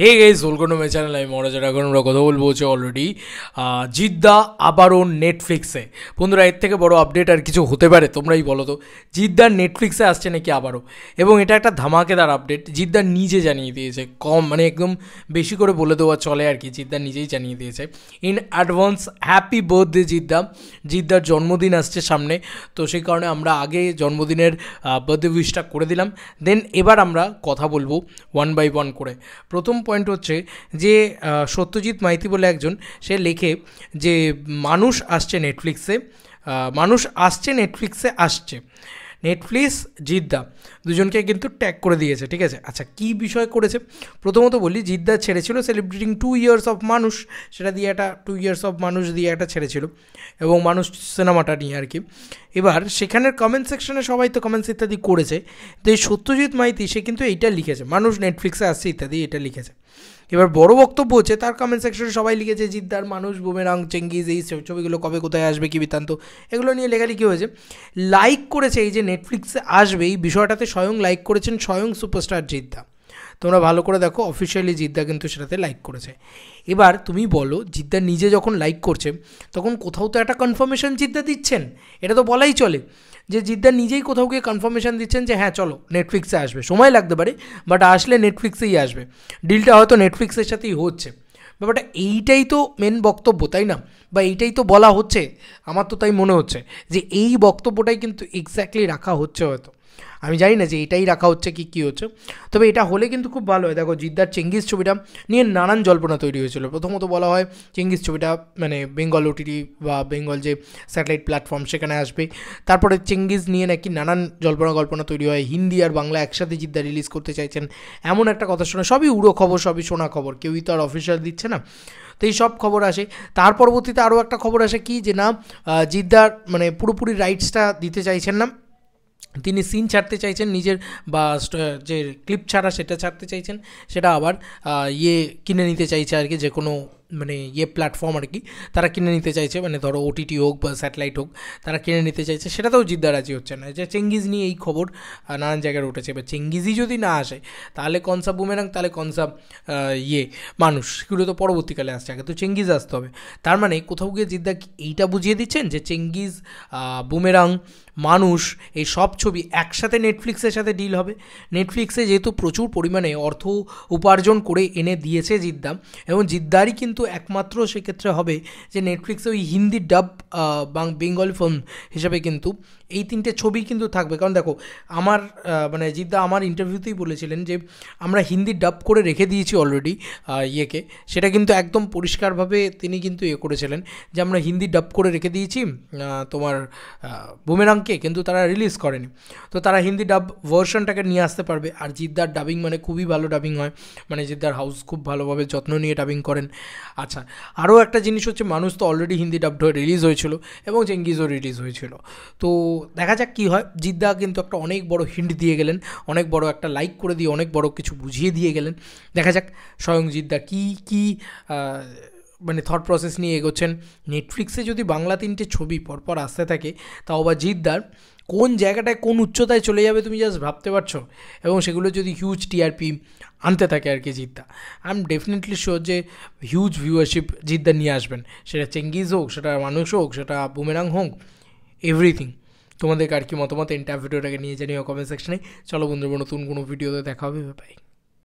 Hey guys, welcome to my channel. আমি মহারাজার। এখন আমরা কথা বলবো হচ্ছে অলরেডি জিদ্দা আবারও নেটফ্লিক্সে। বন্ধুরা, এর থেকে বড় আপডেট আর কিছু হতে পারে? তোমরাই বলো তো। জিদ্দার নেটফ্লিক্সে আসছে নাকি আবারও, এবং এটা একটা ধামাকেদার আপডেট। জিদ্দার নিজে জানিয়ে দিয়েছে, কম মানে একদম বেশি করে বলে দেওয়া চলে আর কি। জিদ্দার নিজেই জানিয়ে দিয়েছে in advance happy birthday Jidda. জিদ্দার জন্মদিন আসছে সামনে, তো সেই কারণে আমরা আগে জন্মদিনের বার্থডে উইশটা করে দিলাম। দেন এবার আমরা কথা বলবো ওয়ান বাই ওয়ান করে। প্রথম পয়েন্ট হচ্ছে যে সত্যজিৎ মাইতি বলে একজন, সে লেখে যে মানুষ আসছে নেটফ্লিক্সে, আসছে নেটফ্লিক্স জিদ্দা দুজনকে কিন্তু ট্যাগ করে দিয়েছে, ঠিক আছে। আচ্ছা, কী বিষয় করেছে প্রথমত বলি। জিদ্দা ছেড়েছিল সেলিব্রেটিং 2 years অফ মানুষ, সেটা দিয়ে একটা 2 years অফ মানুষ দিয়ে একটা ছেড়েছিল, এবং মানুষ সিনেমাটা নিয়ে আর কি। এবার সেখানের কমেন্ট সেকশনে সবাই তো কমেন্টস ইত্যাদি করেছে, তো এই সত্যজিৎ মাইতি সে কিন্তু এইটা লিখেছে, মানুষ নেটফ্লিক্সে আসছে ইত্যাদি এটা লিখেছে। এবার বড় বক্তব্য হচ্ছে তার কমেন্ট সেকশনে সবাই লিখেছে জিদ্দার মানুষ, বুমেরাং, চেঙ্গিজ, এই ছবিগুলো কবে কোথায় আসবে, কী বৃত্তান্ত, এগুলো নিয়ে লেখালেখি হয়েছে। লাইক করেছে এই যে নেটফ্লিক্সে আসবে এই বিষয়টাতে, স্বয়ং লাইক করেছেন স্বয়ং সুপারস্টার জিদ্দা। তোমরা ভালো করে দেখো, অফিসিয়ালি জিদ্দা কিন্তু সেটাতে লাইক করেছে। এবার তুমি বলো, জিদ্দা নিজে যখন লাইক করছে তখন কোথাও তো একটা কনফার্মেশন জিদ্দা দিচ্ছেন, এটা তো বলাই চলে যে জিদ্দা নিজেই কোথাও গিয়ে কনফার্মেশন দিচ্ছেন যে হ্যাঁ চলো নেটফ্লিক্সে আসবে। সময় লাগতে পারে, বাট আসলে নেটফ্লিক্সেই আসবে। ডিলটা হয়তো নেটফ্লিক্সের সাথেই হচ্ছে। ব্যাপারটা এইটাই তো মেন বক্তব্য, তাই না? বা এইটাই তো বলা হচ্ছে, আমার তো তাই মনে হচ্ছে যে এই বক্তব্যটাই কিন্তু এক্স্যাক্টলি রাখা হচ্ছে হয়তো। আমি জানি না যে এটাই রাখা হচ্ছে কি কী হচ্ছে, তবে এটা হলে কিন্তু খুব ভালো হয়। দেখো, জিদ্দার চেঙ্গিজ ছবিটা নিয়ে নানান জল্পনা তৈরি হয়েছিল। প্রথমত বলা হয় চেঙ্গিজ ছবিটা মানে বেঙ্গল ওটিটি বা বেঙ্গল যে স্যাটেলাইট প্ল্যাটফর্ম সেখানে আসবে। তারপরে চেঙ্গিজ নিয়ে নাকি নানান জল্পনা তৈরি হয়, হিন্দি আর বাংলা একসাথে জিদ্দা রিলিজ করতে চাইছেন এমন একটা কথা শোনা। সবই উড়ো খবর, সবই শোনা খবর, কেউই তো আর অফিসিয়াল দিচ্ছে না। তো এই সব খবর আসে। তার পরবর্তীতে আরও একটা খবর আসে কি, যে না জিদ্দার মানে পুরোপুরি রাইটসটা দিতে চাইছেন না, তিনি সিন ছাড়তে চাইছেন নিজের, বা যে ক্লিপ ছাড়া সেটা ছাড়তে চাইছেন, সেটা আবার কিনে নিতে চাইছে আর কি, যে কোনো মানে প্ল্যাটফর্ম আর কি তারা কিনে নিতে চাইছে, মানে ধরো ওটিটি হোক বা স্যাটেলাইট হোক, তারা কিনে নিতে চাইছে। সেটাতেও জিদ্দা রাজি হচ্ছে না। যে চেঙ্গিজ নিয়ে এই খবর নানান জায়গায় উঠেছে। এবার চেঙ্গিজই যদি না আসে তাহলে কনসা বুমেরাং, তাহলে কনসা মানুষ, সেগুলো তো পরবর্তীকালে আসছে, আগে তো চেঙ্গিজ আসতে হবে। তার মানে কোথাও গিয়ে জিদ্দা এইটা বুঝিয়ে দিচ্ছেন যে চেঙ্গিজ, বুমেরাং, মানুষ এই সব ছবি একসাথে নেটফ্লিক্সের সাথে ডিল হবে। নেটফ্লিক্সে যেহেতু প্রচুর পরিমাণে অর্থ উপার্জন করে এনে দিয়েছে জিদ্দা, এবং জিদ্দারই কিন্তু একমাত্র সেক্ষেত্রে হবে যে নেটফ্লিক্সে ওই হিন্দি ডাব বেঙ্গলি ফিল্ম হিসাবে কিন্তু এই 3টে ছবি কিন্তু থাকবে। কারণ দেখো, আমার মানে জিদ্দা আমার ইন্টারভিউতেই বলেছিলেন যে আমরা হিন্দি ডাব করে রেখে দিয়েছি অলরেডি সেটা কিন্তু একদম পরিষ্কারভাবে তিনি কিন্তু করেছিলেন যে আমরা হিন্দি ডাব করে রেখে দিয়েছি তোমার বুমেরাংকে, কিন্তু তারা রিলিজ করেনি। তো তারা হিন্দি ডাব ভার্সনটাকে নিয়ে আসতে পারবে। আর জিদ্দার ডাবিং মানে খুবই ভালো ডাবিং হয়, মানে জিদ্দার হাউস খুব ভালোভাবে যত্ন নিয়ে ডাবিং করেন। আচ্ছা, আরও একটা জিনিস হচ্ছে, মানুষ তো অলরেডি হিন্দি ডাবড হয়ে রিলিজ হয়েছিল এবং চেঙ্গিজও রিলিজ হয়েছিল। তো দেখা যাক কী হয়। জিদ্দা কিন্তু একটা অনেক বড় হিন্ট দিয়ে গেলেন, অনেক বড় একটা লাইক করে দিয়ে অনেক বড় কিছু বুঝিয়ে দিয়ে গেলেন। দেখা যাক স্বয়ং জিদ্দা কী মানে থট প্রসেস নিয়ে এগোচ্ছেন। নেটফ্লিক্সে যদি বাংলা 3টে ছবি পরপর আসতে থাকে, তাও বা জিদ্দার কোন জায়গাটায় কোন উচ্চতায় চলে যাবে তুমি জাস্ট ভাবতে পারছো, এবং সেগুলো যদি হিউজ টিআরপি আনতে থাকে আর কি Jeddah, I am definitely sure যে হিউজ ভিউয়ারশিপ জিদ্দা নিয়ে আসবেন। সেটা চেঙ্গিজ হোক, সেটা মানুষ হোক, সেটা বুমেরাং হোক, এভরিথিং। তোমাদের আর কি মতামত এন্টার ভিডিওটাকে নিয়ে জানিও কমেন্ট সেকশনে। চলো বন্ধুরা, নতুন কোনো ভিডিওতে দেখা হবে, বাই।